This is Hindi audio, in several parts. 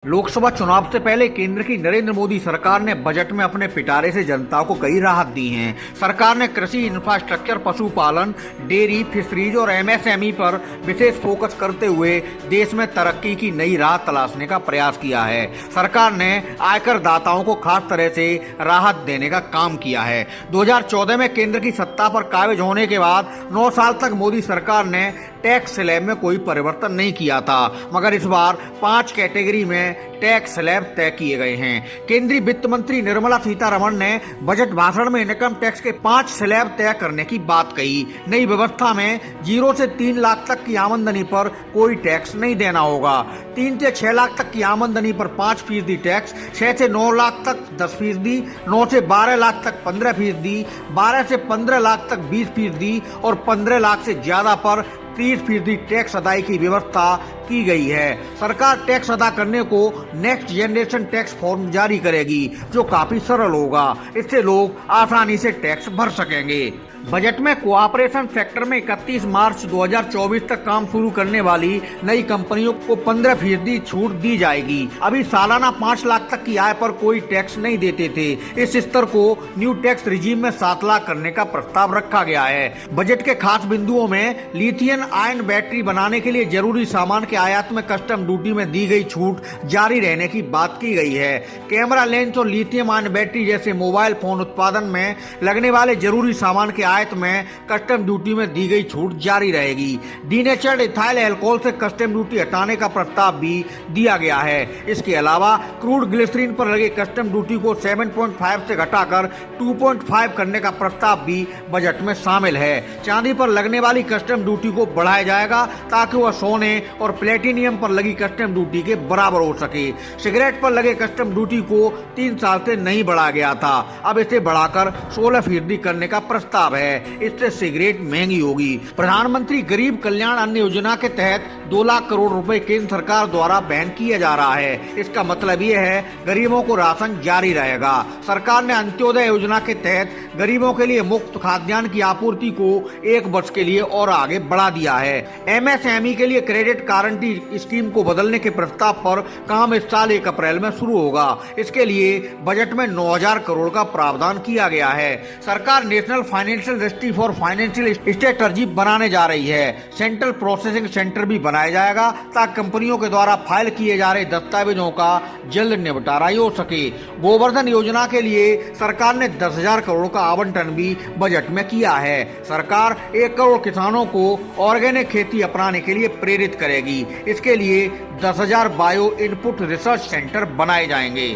लोकसभा चुनाव से पहले केंद्र की नरेंद्र मोदी सरकार ने बजट में अपने पिटारे से जनता को कई राहत दी हैं। सरकार ने कृषि इंफ्रास्ट्रक्चर, पशुपालन, डेयरी, फिशरीज और एमएसएमई पर विशेष फोकस करते हुए देश में तरक्की की नई राह तलाशने का प्रयास किया है। सरकार ने आयकर दाताओं को खास तरह से राहत देने का काम किया है। 2014 में केंद्र की सत्ता पर काबिज होने के बाद 9 साल तक मोदी सरकार ने टैक्स स्लैब में कोई परिवर्तन नहीं किया था, मगर इस बार 5 कैटेगरी में टैक्स स्लैब तय किए गए हैं। केंद्रीय वित्त मंत्री निर्मला सीतारमण ने बजट भाषण में इनकम टैक्स के 5 स्लैब तय करने की बात कही। नई व्यवस्था में 0 से 3 लाख तक की आमदनी पर कोई टैक्स नहीं देना होगा। 3 से 6 लाख तक की आमदनी पर 5% टैक्स, 6 से 9 लाख तक 10%, 9 से 12 लाख तक 15%, 12 से 15 लाख तक 20% और 15 लाख से ज्यादा पर 30% टैक्स अदाई की व्यवस्था की गई है। सरकार टैक्स अदा करने को नेक्स्ट जनरेशन टैक्स फॉर्म जारी करेगी, जो काफी सरल होगा। इससे लोग आसानी से टैक्स भर सकेंगे। बजट में कोऑपरेशन सेक्टर में 31 मार्च 2024 तक काम शुरू करने वाली नई कंपनियों को 15% छूट दी जाएगी। अभी सालाना 5 लाख तक की आय पर कोई टैक्स नहीं देते थे। इस स्तर को न्यू टैक्स रिजीम में 7 लाख करने का प्रस्ताव रखा गया है। बजट के खास बिंदुओं में लिथियम आयन बैटरी बनाने के लिए जरूरी सामान के आयात में कस्टम ड्यूटी में दी गई छूट जारी रहने की बात की गई है। कैमरा लेंस और लिथियम आयन बैटरी जैसे मोबाइल फोन उत्पादन में लगने वाले जरूरी सामान के आयत में कस्टम ड्यूटी में दी गई छूट जारी रहेगी। डीनेचर्ड इथाइल अल्कोहल से कस्टम ड्यूटी हटाने का प्रस्ताव भी दिया गया है। इसके अलावा क्रूड ग्लिसरीन पर लगे कस्टम ड्यूटी को 7.5 से घटाकर 2.5 करने का प्रस्ताव भी बजट में शामिल है। चांदी पर लगने वाली कस्टम ड्यूटी को बढ़ाया जाएगा ताकि वह सोने और प्लेटिनियम पर लगी कस्टम ड्यूटी के बराबर हो सके। सिगरेट पर लगे कस्टम ड्यूटी को 3 साल से नहीं बढ़ाया गया था, अब इसे बढ़ाकर 16% करने का प्रस्ताव है। इससे सिगरेट महंगी होगी। प्रधानमंत्री गरीब कल्याण अन्न योजना के तहत 2 लाख करोड़ रुपए केंद्र सरकार द्वारा वहन किया जा रहा है। इसका मतलब ये है गरीबों को राशन जारी रहेगा। सरकार ने अंत्योदय योजना के तहत गरीबों के लिए मुफ्त खाद्यान्न की आपूर्ति को 1 वर्ष के लिए और आगे बढ़ा दिया है। एमएसएमई के लिए क्रेडिट गारंटी स्कीम को बदलने के प्रस्ताव पर काम इस साल 1 अप्रैल में शुरू होगा। इसके लिए बजट में 9000 करोड़ का प्रावधान किया गया है। सरकार national financial registry for financial strategy बनाने जा रही है। सेंट्रल प्रोसेसिंग सेंटर भी बनाया जाएगा ताकि कंपनियों के द्वारा फाइल किए जा रहे दस्तावेजों का जल्द निपटारा हो सके। गोवर्धन योजना के लिए सरकार ने 10,000 करोड़ का आवंटन भी बजट में किया है। सरकार 1 करोड़ किसानों को ऑर्गेनिक खेती अपनाने के लिए प्रेरित करेगी। इसके लिए 10,000 बायो इनपुट रिसर्च सेंटर बनाए जाएंगे।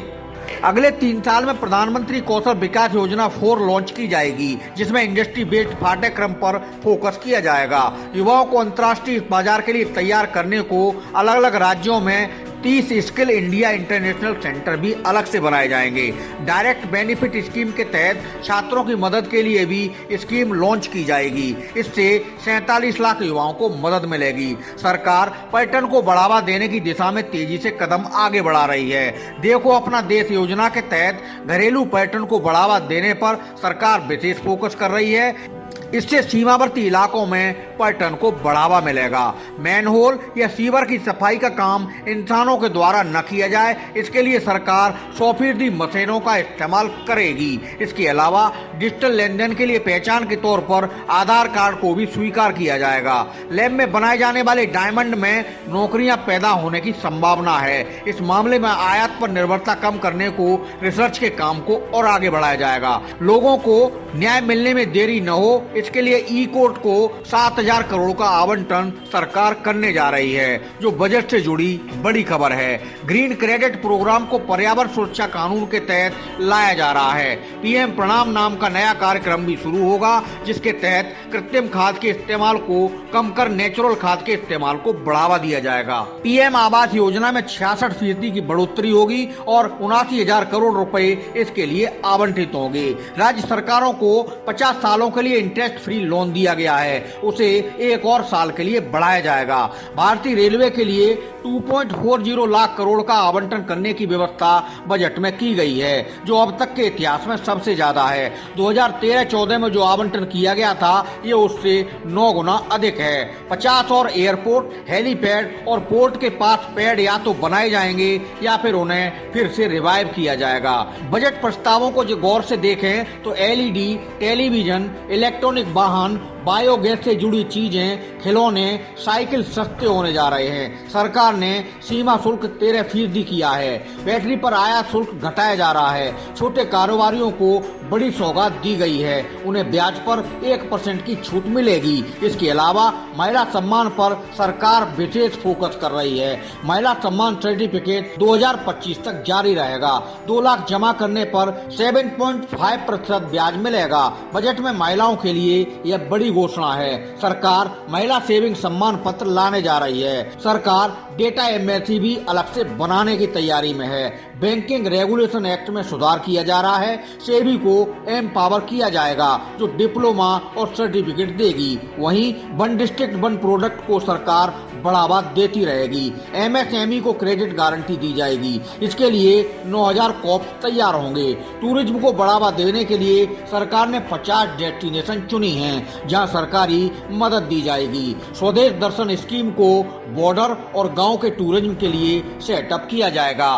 अगले 3 साल में प्रधानमंत्री कौशल विकास योजना 4 लॉन्च की जाएगी, जिसमें इंडस्ट्री बेस्ड पाठ्यक्रम पर फोकस किया जाएगा। युवाओं को अंतर्राष्ट्रीय बाजार के लिए तैयार करने को अलग अलग राज्यों में 30 स्किल इंडिया इंटरनेशनल सेंटर भी अलग से बनाए जाएंगे। डायरेक्ट बेनिफिट स्कीम के तहत छात्रों की मदद के लिए भी स्कीम लॉन्च की जाएगी। इससे 47 लाख युवाओं को मदद मिलेगी। सरकार पर्यटन को बढ़ावा देने की दिशा में तेजी से कदम आगे बढ़ा रही है। देखो अपना देश योजना के तहत घरेलू पर्यटन को बढ़ावा देने पर सरकार विशेष फोकस कर रही है। इससे सीमावर्ती इलाकों में पर्यटन को बढ़ावा मिलेगा। मैनहोल या सीवर की सफाई का काम इंसानों के द्वारा न किया जाए, इसके लिए सरकार 100% मशीनों का इस्तेमाल करेगी। इसके अलावा डिजिटल लेन देन के लिए पहचान के तौर पर आधार कार्ड को भी स्वीकार किया जाएगा। लैब में बनाए जाने वाले डायमंड में नौकरियां पैदा होने की संभावना है। इस मामले में आयात पर निर्भरता कम करने को रिसर्च के काम को और आगे बढ़ाया जाएगा। लोगों को न्याय मिलने में देरी न हो, इसके लिए ई कोर्ट को 7,000 करोड़ का आवंटन सरकार करने जा रही है, जो बजट से जुड़ी बड़ी खबर है। ग्रीन क्रेडिट प्रोग्राम को पर्यावरण सुरक्षा कानून के तहत लाया जा रहा है। पीएम प्रणाम नाम का नया कार्यक्रम भी शुरू होगा, जिसके तहत कृत्रिम खाद के इस्तेमाल को कम कर नेचुरल खाद के इस्तेमाल को बढ़ावा दिया जाएगा। पीएम आवास योजना में 66% की बढ़ोतरी होगी और 79,000 करोड़ रुपए इसके लिए आवंटित होंगे। राज्य सरकारों को 50 सालों के लिए इंटरेस्ट फ्री लोन दिया गया है। उसे एक और साल के लिए बढ़ाया जाएगा। भारतीय रेलवे के लिए 2.40 लाख करोड़ का आवंटन करने की व्यवस्था बजट में की गई है, जो अब तक के इतिहास में सबसे ज्यादा है। 2013-14 में जो आवंटन किया गया था ये उससे 9 गुना अधिक है। 50 और एयरपोर्ट, हेलीपैड और पोर्ट के पास पैड या तो बनाए जाएंगे या फिर उन्हें फिर से रिवाइव किया जाएगा। बजट प्रस्तावों को जो गौर से देखें तो एलईडी, टेलीविजन, इलेक्ट्रॉनिक वाहन, बायोगैस से जुड़ी चीजें, खिलौने, साइकिल सस्ते होने जा रहे हैं। सरकार ने सीमा शुल्क 13% किया है। बैटरी पर आयात शुल्क घटाया जा रहा है। छोटे कारोबारियों को बड़ी सौगात दी गई है, उन्हें ब्याज पर 1% की छूट मिलेगी। इसके अलावा महिला सम्मान पर सरकार विशेष फोकस कर रही है। महिला सम्मान सर्टिफिकेट 2025 तक जारी रहेगा। 2 लाख जमा करने पर 7.5% ब्याज मिलेगा। बजट में महिलाओं के लिए यह बड़ी घोषणा है। सरकार महिला सेविंग सम्मान पत्र लाने जा रही है। सरकार डेटा एमएससी भी अलग से बनाने की तैयारी में है। बैंकिंग रेगुलेशन एक्ट में सुधार किया जा रहा है। सेबी को एम्पावर किया जाएगा, जो डिप्लोमा और सर्टिफिकेट देगी। वहीं वन डिस्ट्रिक्ट वन प्रोडक्ट को सरकार बढ़ावा देती रहेगी। एमएसएमई को क्रेडिट गारंटी दी जाएगी। इसके लिए 9000 कॉप्स तैयार होंगे। टूरिज्म को बढ़ावा देने के लिए सरकार ने 50 डेस्टिनेशन चुनी हैं, जहां सरकारी मदद दी जाएगी। स्वदेश दर्शन स्कीम को बॉर्डर और गांव के टूरिज्म के लिए सेटअप किया जाएगा।